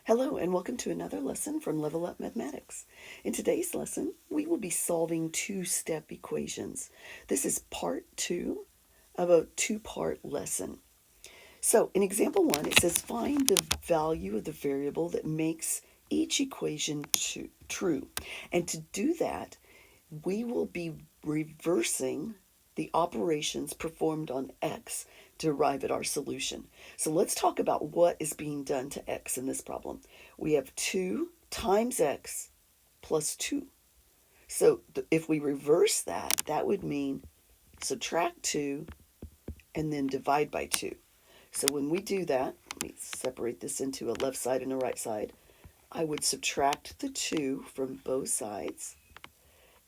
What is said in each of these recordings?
Hello and welcome to another lesson from Level Up Mathematics. In today's lesson, we will be solving two-step equations. This is part 2 of a two-part lesson. So in example 1, it says find the value of the variable that makes each equation true. And to do that, we will be reversing the operations performed on x to arrive at our solution. So let's talk about what is being done to x in this problem. We have 2 times x plus 2. So if we reverse that, that would mean subtract 2 and then divide by 2. So when we do that, let me separate this into a left side and a right side. I would subtract the 2 from both sides,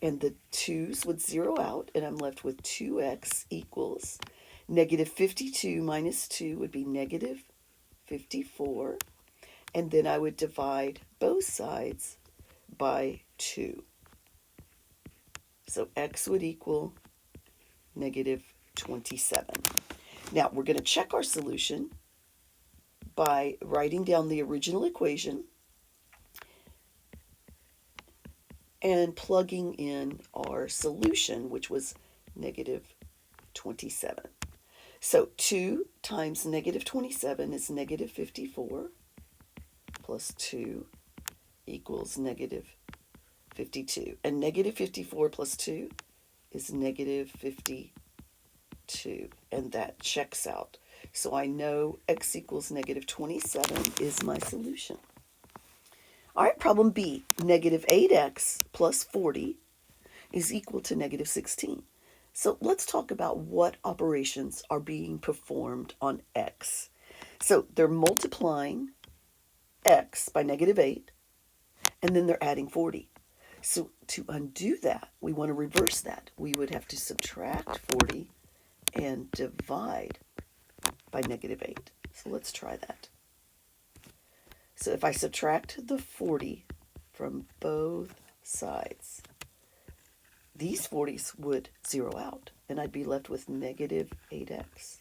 and the 2's would zero out, and I'm left with 2x equals negative 52 minus 2 would be negative 54, and then I would divide both sides by 2. So x would equal negative 27. Now we're going to check our solution by writing down the original equation and plugging in our solution, which was negative 27. So 2 times negative 27 is negative 54, plus 2 equals negative 52. And negative 54 plus 2 is negative 52. And that checks out. So I know x equals negative 27 is my solution. All right, problem B, negative 8x plus 40 is equal to negative 16. So let's talk about what operations are being performed on x. So they're multiplying x by negative 8, and then they're adding 40. So to undo that, we want to reverse that. We would have to subtract 40 and divide by negative 8. So let's try that. So if I subtract the 40 from both sides, these 40s would zero out, and I'd be left with negative 8x.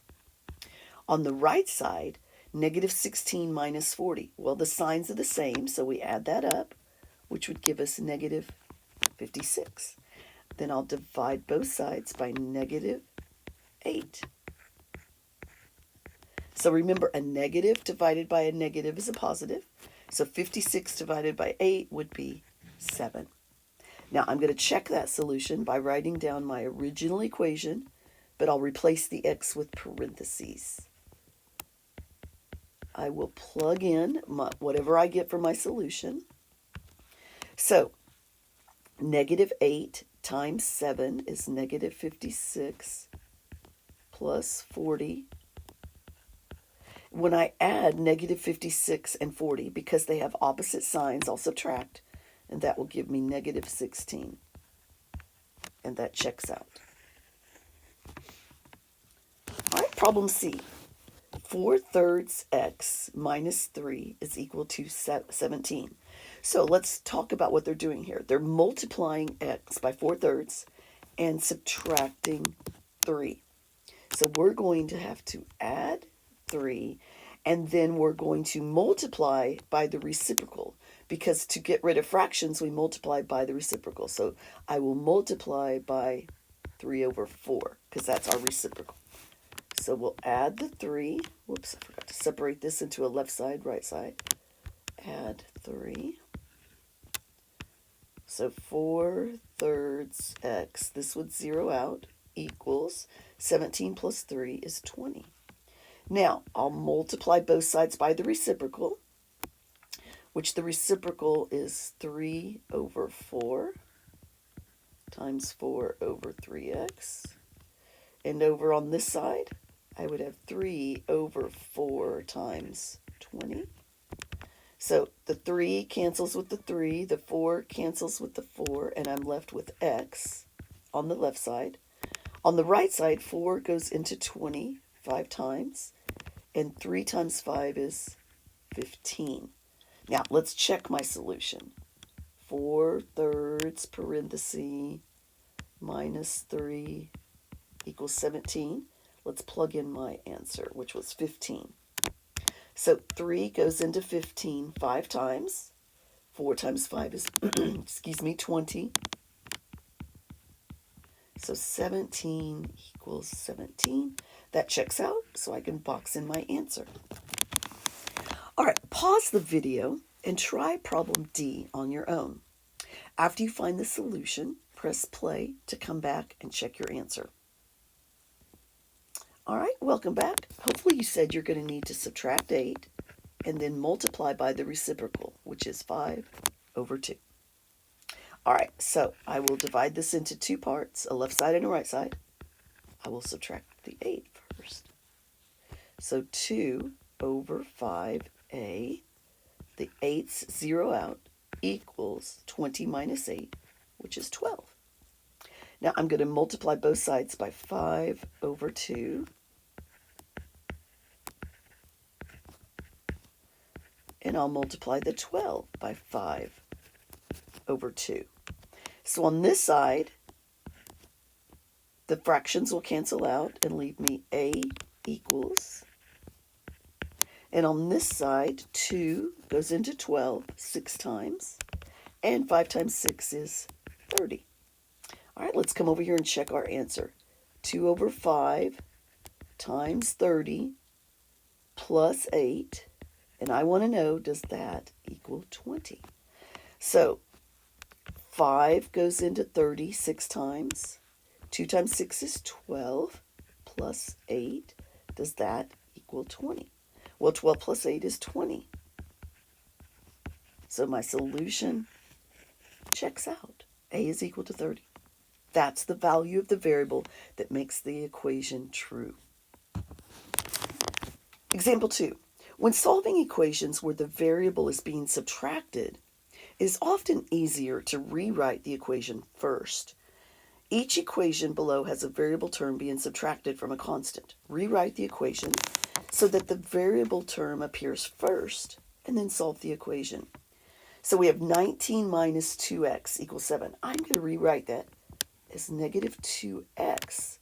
On the right side, negative 16 minus 40. Well, the signs are the same, so we add that up, which would give us negative 56. Then I'll divide both sides by negative 8. So remember, a negative divided by a negative is a positive. So 56 divided by 8 would be 7. Now I'm going to check that solution by writing down my original equation, but I'll replace the x with parentheses. I will plug in whatever I get for my solution. So negative 8 times 7 is negative 56 plus 40. When I add negative 56 and 40, because they have opposite signs, I'll subtract, and that will give me negative 16. And that checks out. All right, problem C. 4/3 x minus 3 is equal to 17. So let's talk about what they're doing here. They're multiplying x by 4/3 and subtracting 3. So we're going to have to add 3, and then we're going to multiply by the reciprocal, because to get rid of fractions, we multiply by the reciprocal. So I will multiply by 3/4, because that's our reciprocal. So we'll add the 3. Whoops, I forgot to separate this into a left side, right side. Add 3. So 4/3 x, this would zero out, equals 17 plus 3 is 20. Now, I'll multiply both sides by the reciprocal, which the reciprocal is 3/4 times 4/3x. And over on this side, I would have 3/4 times 20. So the 3 cancels with the 3, the 4 cancels with the 4, and I'm left with x on the left side. On the right side, 4 goes into 20 5 times, and 3 times 5 is 15. Now, let's check my solution. 4/3 parenthesis minus 3 equals 17. Let's plug in my answer, which was 15. So 3 goes into 15 5 times. 4 times 5 is, excuse me, 20. So 17 equals 17. That checks out, so I can box in my answer. All right, pause the video and try problem D on your own. After you find the solution, press play to come back and check your answer. All right, welcome back. Hopefully you said you're going to need to subtract 8 and then multiply by the reciprocal, which is 5 over 2. All right, so I will divide this into two parts, a left side and a right side. I will subtract the 8 first. So 2 over 5a, the 8's zero out, equals 20 minus 8, which is 12. Now I'm going to multiply both sides by 5 over 2. And I'll multiply the 12 by 5 over 2. So on this side, the fractions will cancel out and leave me a equals. And on this side, 2 goes into 12 6 times. And 5 times 6 is 30. All right, let's come over here and check our answer. 2 over 5 times 30 plus 8. And I want to know, does that equal 20? So 5 goes into 30 6 times. 2 times 6 is 12 plus 8. Does that equal 20? Well, 12 plus 8 is 20. So my solution checks out. A is equal to 30. That's the value of the variable that makes the equation true. Example 2. When solving equations where the variable is being subtracted, it is often easier to rewrite the equation first. Each equation below has a variable term being subtracted from a constant. Rewrite the equation so that the variable term appears first, and then solve the equation. So we have 19 minus 2x equals 7. I'm going to rewrite that as negative 2x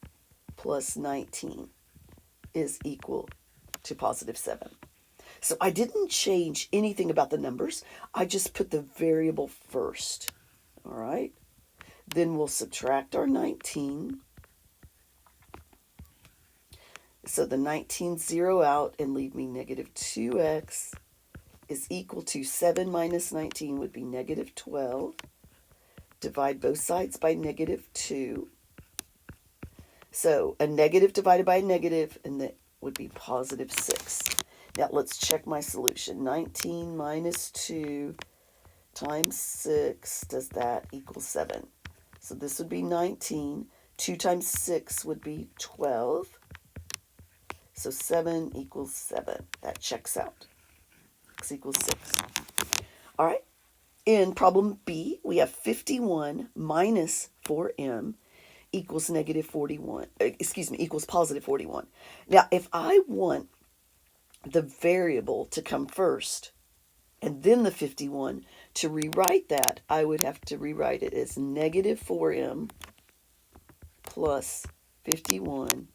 plus 19 is equal to positive 7. So I didn't change anything about the numbers. I just put the variable first. All right. Then we'll subtract our 19. So the 19 zero out and leave me negative 2x is equal to 7 minus 19 would be negative 12. Divide both sides by negative 2. So a negative divided by a negative, and that would be positive 6. Now let's check my solution. 19 minus 2 times 6, does that equal 7? So this would be 19. 2 times 6 would be 12. So 7 equals 7. That checks out. X equals 6. All right. In problem B, we have 51 minus 4m equals negative 41. Equals positive 41. Now, if I want the variable to come first and then the 51, to rewrite that, I would have to rewrite it as negative 4m plus 51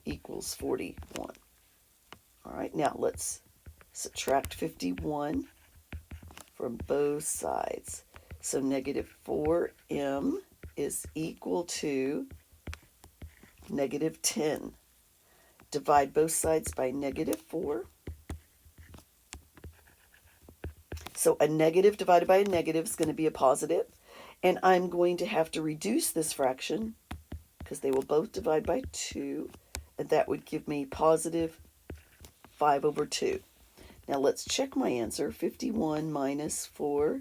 equals 41. All right, now let's subtract 51 from both sides. So negative 4m is equal to negative 10. Divide both sides by negative 4. So a negative divided by a negative is going to be a positive. And I'm going to have to reduce this fraction because they will both divide by 2. And that would give me positive 5 over 2. Now let's check my answer. 51 minus 4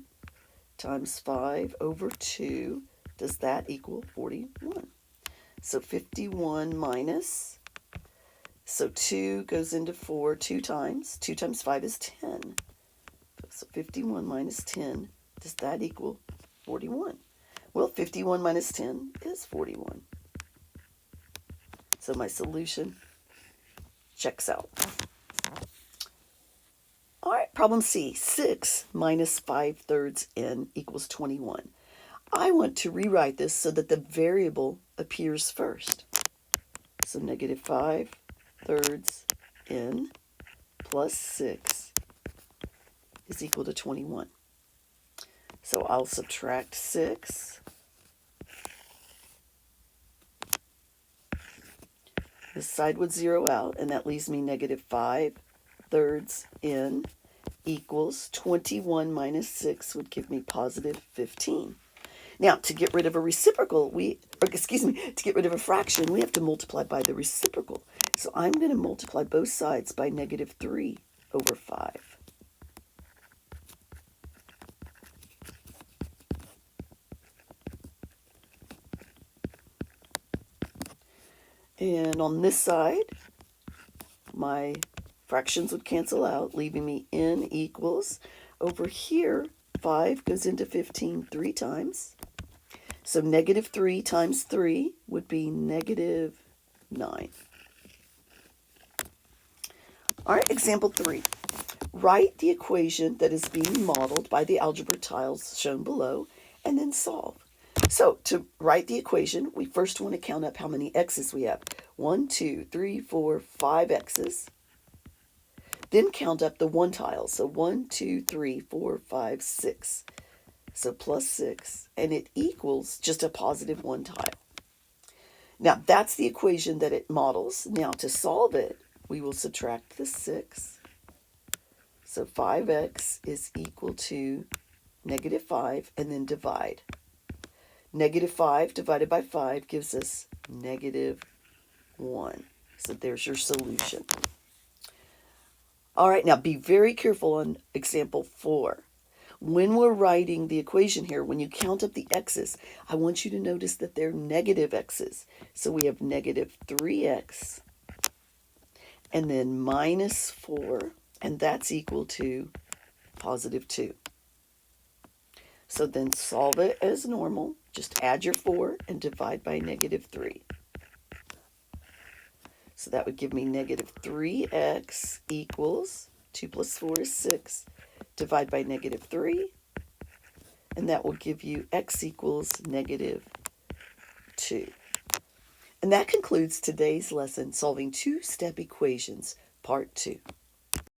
times 5 over 2. Does that equal 41? So 51 minus, so 2 goes into 4 2 times. 2 times 5 is 10. So 51 minus 10, does that equal 41? Well, 51 minus 10 is 41. So my solution checks out. All right, problem C. 6 minus 5/3 n equals 21. I want to rewrite this so that the variable appears first. So negative 5/3 n plus 6 is equal to 21. So I'll subtract 6. This side would zero out, and that leaves me negative 5/3 n equals 21 minus 6 would give me positive 15. Now, to get rid of a reciprocal, to get rid of a fraction, we have to multiply by the reciprocal. So I'm going to multiply both sides by negative 3/5. And on this side, my fractions would cancel out, leaving me n equals, over here, 5 goes into 15 3 times. So negative 3 times 3 would be negative 9. All right, example 3. Write the equation that is being modeled by the algebra tiles shown below, and then solve. So to write the equation, we first want to count up how many x's we have. 1, 2, 3, 4, 5 x's. Then count up the one tiles. So 1, 2, 3, 4, 5, 6. So plus 6, and it equals just a positive one tile. Now that's the equation that it models. Now to solve it, we will subtract the 6. So 5x is equal to negative 5, and then divide. Negative 5 divided by 5 gives us negative 1. So there's your solution. All right, now be very careful on example 4. When we're writing the equation here, when you count up the x's, I want you to notice that they're negative x's. So we have negative 3x, and then minus 4, and that's equal to positive 2. So then solve it as normal. Just add your 4 and divide by negative 3. So that would give me negative 3x equals 2 plus 4 is 6. Divide by negative 3. And that will give you x equals negative 2. And that concludes today's lesson, solving two-step equations, part 2.